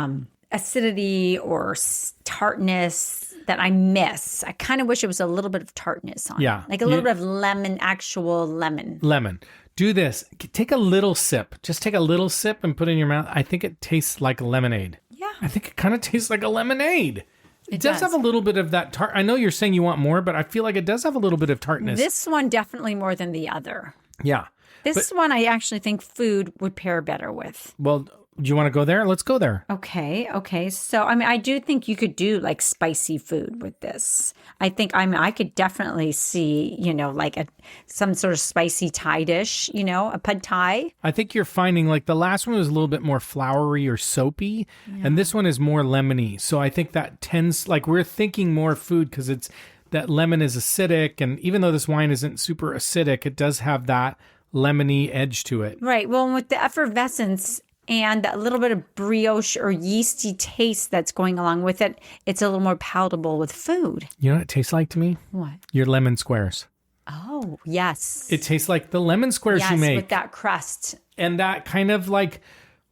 acidity or tartness that I miss. I kind of wish it was a little bit of tartness on it. Like a little bit of lemon, actual lemon. Lemon. Do this. Take a little sip. Just take a little sip and put it in your mouth. I think it tastes like lemonade. Yeah. I think it kind of tastes like a lemonade. It does does have a little bit of that tart. I know you're saying you want more, but I feel like it does have a little bit of tartness. This one definitely more than the other. Yeah. This one I actually think food would pair better with. Well, do you want to go there? Let's go there. Okay. So, I mean, I do think you could do like spicy food with this. I could definitely see, like some sort of spicy Thai dish, a pad Thai. I think you're finding like the last one was a little bit more floury or soapy, and this one is more lemony. So I think that tends, like we're thinking more food because it's that lemon is acidic. And even though this wine isn't super acidic, it does have that lemony edge to it. Right. Well, with the effervescence and that little bit of brioche or yeasty taste that's going along with it, it's a little more palatable with food. You know what it tastes like to me? What? Your lemon squares. Oh, yes. It tastes like the lemon squares you make. Yes, with that crust. And that kind of like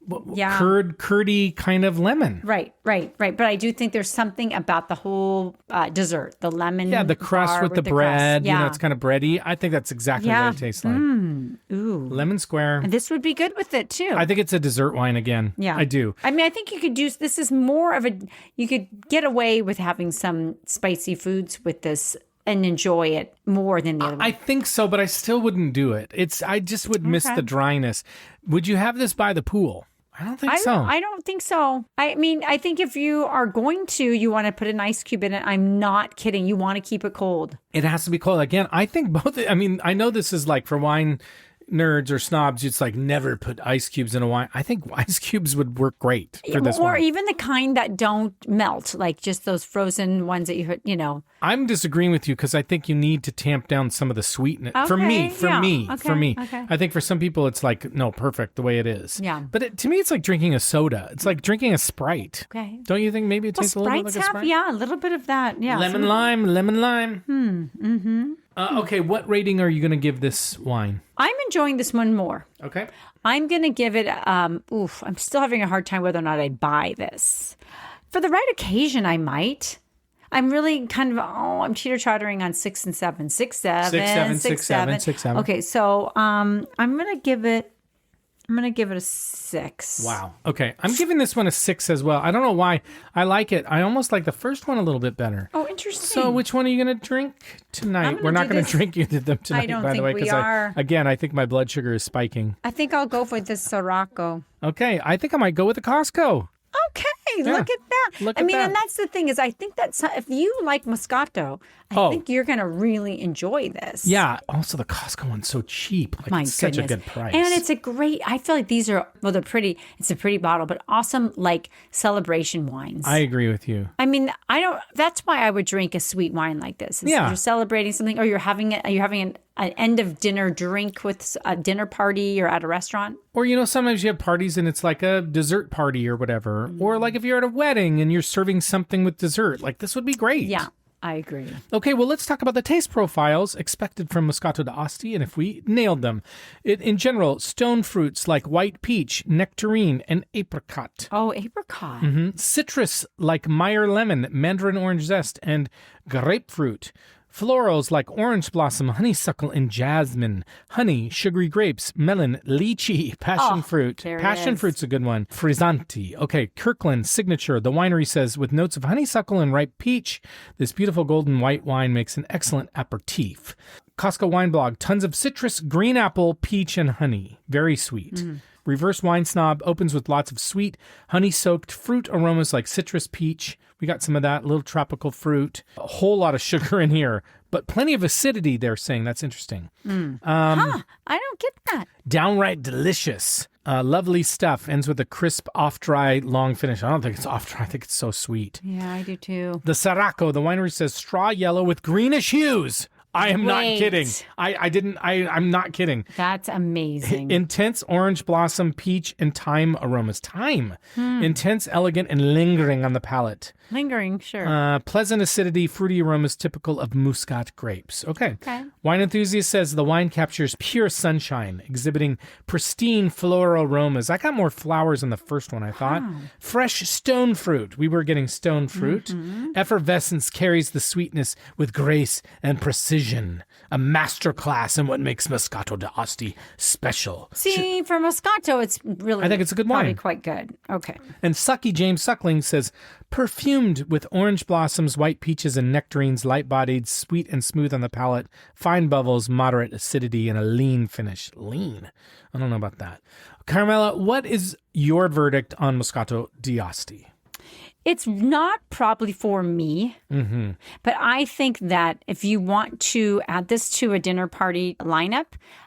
curdy kind of lemon. Right. But I do think there's something about the whole dessert, the lemon. Yeah, the crust with the bread. Yeah. It's kind of bready. I think that's exactly what it tastes like. Ooh. Lemon square. And this would be good with it too. I think it's a dessert wine again. Yeah. I do. I mean, I think you could do, this is more of you could get away with having some spicy foods with this and enjoy it more than the other one. I think so, but I still wouldn't do it. I just would miss the dryness. Would you have this by the pool? I don't think so. I don't think so. I mean, I think if you are going to, you want to put an ice cube in it. I'm not kidding. You want to keep it cold. It has to be cold. Again, I think both. I mean, I know this is like for wine nerds or snobs, it's like never put ice cubes in a wine. I think ice cubes would work great for this Or wine. even the kind that don't melt, like just those frozen ones that you know. I'm disagreeing with you because I think you need to tamp down some of the sweetness. For me. Okay. I think for some people it's like, no, perfect the way it is. Yeah. But to me, it's like drinking a soda. It's like drinking a Sprite. Okay. Don't you think maybe it tastes a little bit like a Sprite? Yeah, a little bit of that. Yeah. Lemon lime. Okay, what rating are you going to give this wine? I'm enjoying this one more. Okay. I'm going to give it, I'm still having a hard time whether or not I'd buy this. For the right occasion, I might. I'm really kind of, I'm teeter-tottering on 6 and 7. 6, 7, 6, 7. Okay, so I'm going to give it a 6. Wow. Okay. I'm giving this one a 6 as well. I don't know why. I like it. I almost like the first one a little bit better. Oh, interesting. So which one are you going to drink tonight? We're not going to drink either of them tonight, by the way. We are. I think my blood sugar is spiking. I think I'll go for the Saracco. Okay. I think I might go with the Costco. Okay, look at that. And that's the thing is I think that if you like Moscato, I think you're going to really enjoy this. Yeah. Also, the Costco one's so cheap. Like, it's such a good price. And it's I feel like these are, they're pretty. It's a pretty bottle, but awesome, like, celebration wines. I agree with you. I mean, that's why I would drink a sweet wine like this. You're celebrating something, or you're having an end of dinner drink with a dinner party or at a restaurant. Or, sometimes you have parties and it's like a dessert party or whatever. Or like if you're at a wedding and you're serving something with dessert, like this would be great. Yeah, I agree. Okay, well, let's talk about the taste profiles expected from Moscato d'Asti and if we nailed them. In general, stone fruits like white peach, nectarine, and apricot. Oh, apricot. Mm-hmm. Citrus like Meyer lemon, mandarin orange zest, and grapefruit. Florals like orange blossom, honeysuckle, and jasmine. Honey, sugary grapes, melon, lychee, passion fruit. Passion fruit's a good one. Frizzanti. Okay, Kirkland Signature. The winery says, with notes of honeysuckle and ripe peach, this beautiful golden white wine makes an excellent aperitif. Costco Wine Blog. Tons of citrus, green apple, peach, and honey. Very sweet. Reverse Wine Snob opens with lots of sweet, honey-soaked fruit aromas like citrus, peach. We got some of that, little tropical fruit. A whole lot of sugar in here, but plenty of acidity, they're saying. That's interesting. I don't get that. Downright delicious. Lovely stuff. Ends with a crisp, off-dry, long finish. I don't think it's off-dry. I think it's so sweet. Yeah, I do too. The Saracco, the winery says, straw yellow with greenish hues. I am not kidding. I'm not kidding. That's amazing. Intense orange blossom, peach, and thyme aromas. Thyme. Intense, elegant, and lingering on the palate. Lingering, sure. Pleasant acidity, fruity aromas typical of Muscat grapes. Okay. Wine Enthusiast says the wine captures pure sunshine, exhibiting pristine floral aromas. I got more flowers in the first one, I thought. Fresh stone fruit. We were getting stone fruit. Effervescence carries the sweetness with grace and precision. A masterclass in what makes Moscato d'Asti special. See, for Moscato, it's really, I think it's a good wine. Probably quite good. Okay. And Sucky James Suckling says, perfumed with orange blossoms, white peaches, and nectarines, light-bodied, sweet and smooth on the palate, fine bubbles, moderate acidity, and a lean finish. Lean? I don't know about that. Carmela, what is your verdict on Moscato d'Asti? It's not probably for me, but I think that if you want to add this to a dinner party lineup,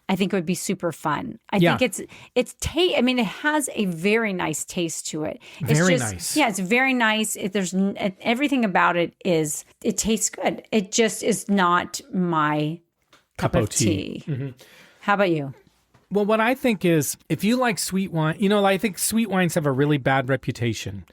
I think it would be super fun. I think it has a very nice taste to it. Very nice. Yeah, it's very nice. There's everything about it tastes good. It just is not my cup of tea. How about you? Well, what I think is, if you like sweet wine, I think sweet wines have a really bad reputation.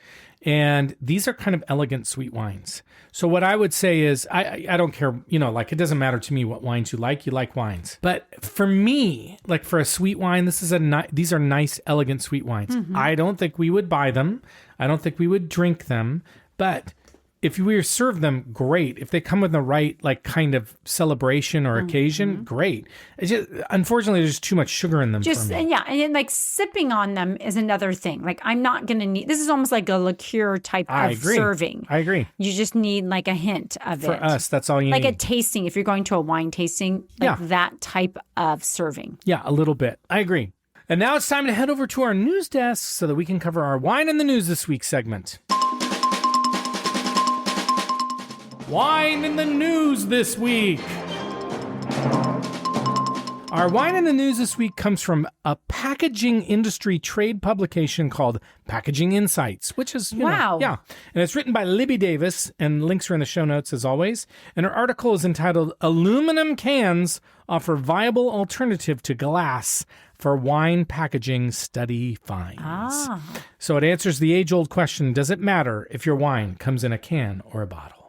And these are kind of elegant sweet wines. So what I would say is, I don't care, it doesn't matter to me what wines you like wines. But for me, like for a sweet wine, these are nice, elegant sweet wines. I don't think we would buy them. I don't think we would drink them. But if we were served them, great. If they come with the right kind of celebration or occasion, great. It's just, unfortunately, there's too much sugar in them for me. Yeah, and then sipping on them is another thing. Like, I'm not going to need, this is almost like a liqueur type of serving. I agree. You just need like a hint of it. For us, that's all you need. Like a tasting, if you're going to a wine tasting, that type of serving. Yeah, a little bit. I agree. And now it's time to head over to our news desk so that we can cover our Wine in the News this week segment. Wine in the News this week. Our Wine in the News this week comes from a packaging industry trade publication called Packaging Insights, which is, wow. And it's written by Libby Davis, and links are in the show notes as always. And her article is entitled, Aluminum Cans Offer Viable Alternative to Glass for Wine Packaging Study Finds. So it answers the age-old question, does it matter if your wine comes in a can or a bottle?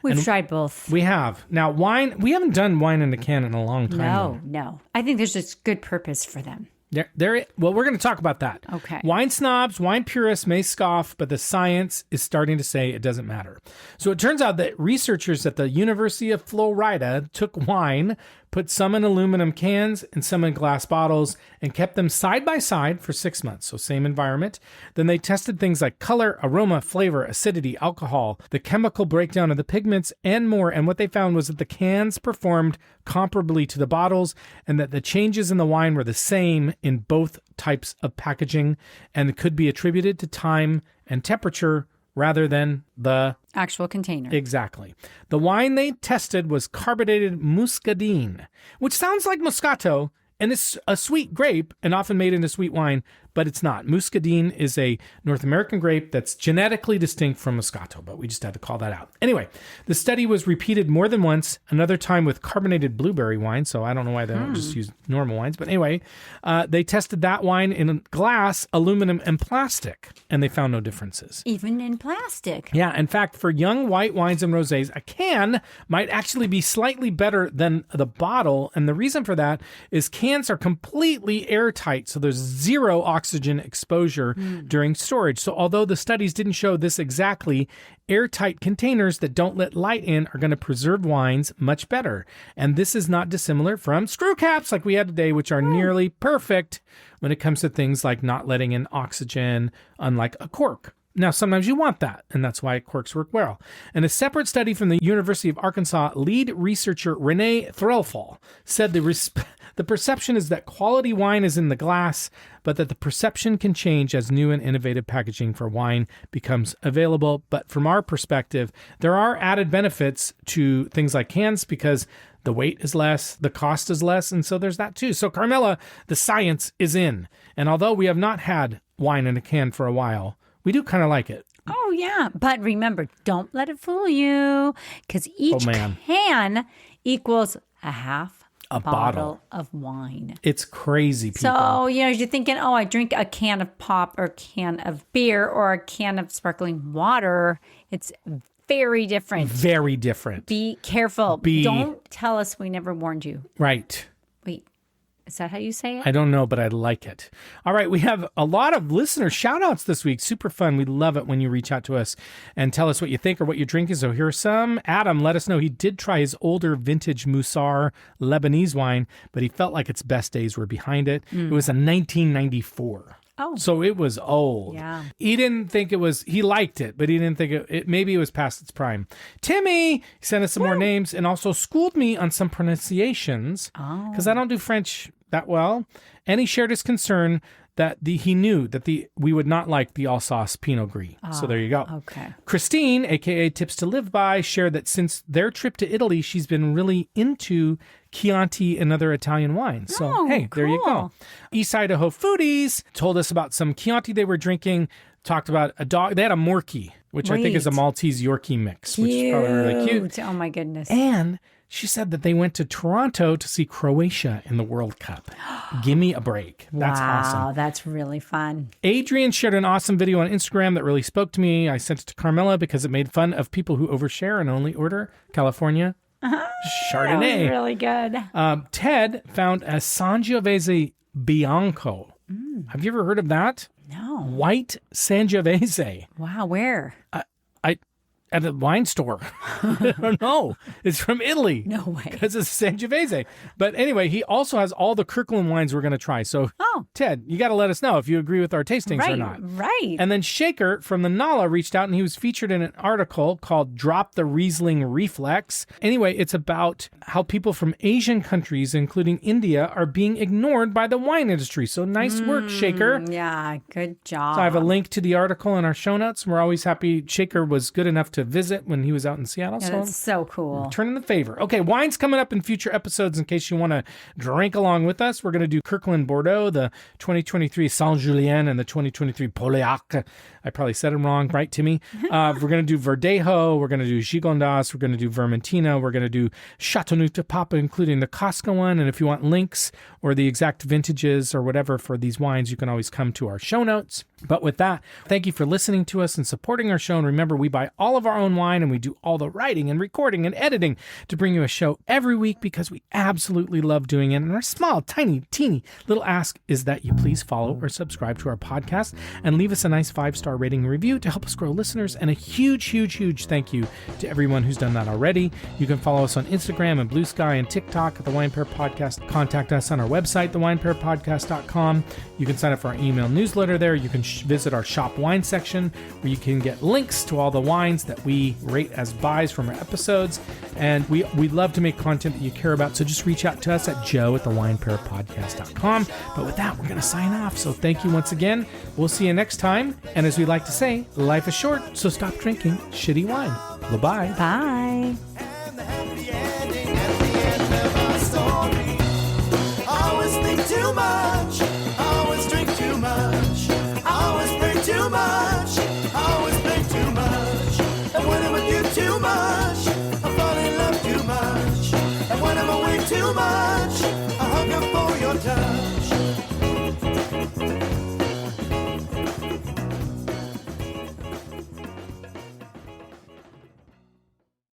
We've tried both. We have. Now, wine, we haven't done wine in a can in a long time. No. I think there's just good purpose for them. Well, we're going to talk about that. Okay. Wine snobs, wine purists may scoff, but the science is starting to say it doesn't matter. So it turns out that researchers at the University of Florida took wine, put some in aluminum cans and some in glass bottles, and kept them side by side for 6 months. So same environment. Then they tested things like color, aroma, flavor, acidity, alcohol, the chemical breakdown of the pigments, and more. And what they found was that the cans performed comparably to the bottles, and that the changes in the wine were the same in both types of packaging, and it could be attributed to time and temperature rather than the actual container. Exactly. The wine they tested was carbonated muscadine, which sounds like Moscato, and it's a sweet grape and often made into sweet wine, but it's not. Muscadine is a North American grape that's genetically distinct from Moscato, but we just had to call that out. Anyway, the study was repeated more than once, another time with carbonated blueberry wine, so I don't know why they don't just use normal wines. But anyway, they tested that wine in glass, aluminum, and plastic, and they found no differences. Even in plastic. Yeah, in fact, for young white wines and rosés, a can might actually be slightly better than the bottle, and the reason for that is cans are completely airtight, so there's zero oxygen exposure during storage. So although the studies didn't show this exactly, airtight containers that don't let light in are going to preserve wines much better. And this is not dissimilar from screw caps like we had today, which are nearly perfect when it comes to things like not letting in oxygen, unlike a cork. Now, sometimes you want that, and that's why corks work well. And a separate study from the University of Arkansas, lead researcher Renee Threlfall said the perception is that quality wine is in the glass, but that the perception can change as new and innovative packaging for wine becomes available. But from our perspective, there are added benefits to things like cans because the weight is less, the cost is less, and so there's that too. So Carmela, the science is in. And although we have not had wine in a can for a while, we do kind of like it. Oh, yeah. But remember, don't let it fool you, because each can equals a half bottle of wine. It's crazy, people. So, you're thinking, I drink a can of pop or a can of beer or a can of sparkling water. It's very different. Very different. Be careful. Don't tell us we never warned you. Right. Wait. Is that how you say it? I don't know, but I like it. All right, we have a lot of listener shout-outs this week. Super fun. We love it when you reach out to us and tell us what you think or what you're drinking. So here are some. Adam let us know he did try his older vintage Moussar Lebanese wine, but he felt like its best days were behind it. It was a 1994. Oh. So it was old. Yeah. He didn't think it was, he liked it, but he didn't think it maybe it was past its prime. Timmy sent us some more names and also schooled me on some pronunciations because I don't do French that well. And he shared his concern that he knew that we would not like the Alsace Pinot Gris. So there you go. Okay. Christine, a.k.a. Tips to Live By, shared that since their trip to Italy, she's been really into Chianti and other Italian wines. So, hey, cool. There you go. East Idaho Foodies told us about some Chianti they were drinking, talked about a dog. They had a Morkie, which I think is a Maltese Yorkie mix, which is probably really cute. Oh, my goodness. And she said that they went to Toronto to see Croatia in the World Cup. Give me a break. That's awesome. Wow, that's really fun. Adrian shared an awesome video on Instagram that really spoke to me. I sent it to Carmela because it made fun of people who overshare and only order California Chardonnay. That was really good. Ted found a Sangiovese Bianco. Have you ever heard of that? No. White Sangiovese. Wow, where? At a wine store. I don't know. It's from Italy. No way. Because it's Sangiovese. But anyway, he also has all the Kirkland wines we're going to try. So, Ted, you got to let us know if you agree with our tastings or not. Right. And then Shaker from the Nala reached out and he was featured in an article called Drop the Riesling Reflex. Anyway, it's about how people from Asian countries, including India, are being ignored by the wine industry. So nice work, Shaker. Yeah, good job. So I have a link to the article in our show notes. We're always happy Shaker was good enough to visit when he was out in Seattle. Yeah, that's so cool. Turning the favor. Okay, wine's coming up in future episodes in case you want to drink along with us. We're going to do Kirkland Bordeaux, the 2023 Saint-Julien, and the 2023 Pauillac. I probably said them wrong, right, Timmy? We're going to do Verdejo. We're going to do Gigondas. We're going to do Vermentino. We're going to do Chateauneuf de Pape, including the Costco one. And if you want links or the exact vintages or whatever for these wines, you can always come to our show notes. But with that, thank you for listening to us and supporting our show. And remember, we buy all of our own wine, and we do all the writing and recording and editing to bring you a show every week because we absolutely love doing it. And our small, tiny, teeny little ask is that you please follow or subscribe to our podcast and leave us a nice 5-star rating and review to help us grow listeners. And a huge, huge, huge thank you to everyone who's done that already. You can follow us on Instagram and Blue Sky and TikTok at The Wine Pair Podcast. Contact us on our website, thewinepairpodcast.com. You can sign up for our email newsletter there. You can visit our shop wine section where you can get links to all the wines that we rate as buys from our episodes. And we love to make content that you care about. So just reach out to us at joe@thewinepairpodcast.com. But with that, we're going to sign off. So thank you once again. We'll see you next time. And as we like to say, life is short, so stop drinking shitty wine. Bye-bye. Bye. Too much, always drink too much, always drink too much, always drink too much. And when I'm with you too much, I fall in love too much. And when I'm away too much, I hunger for your touch.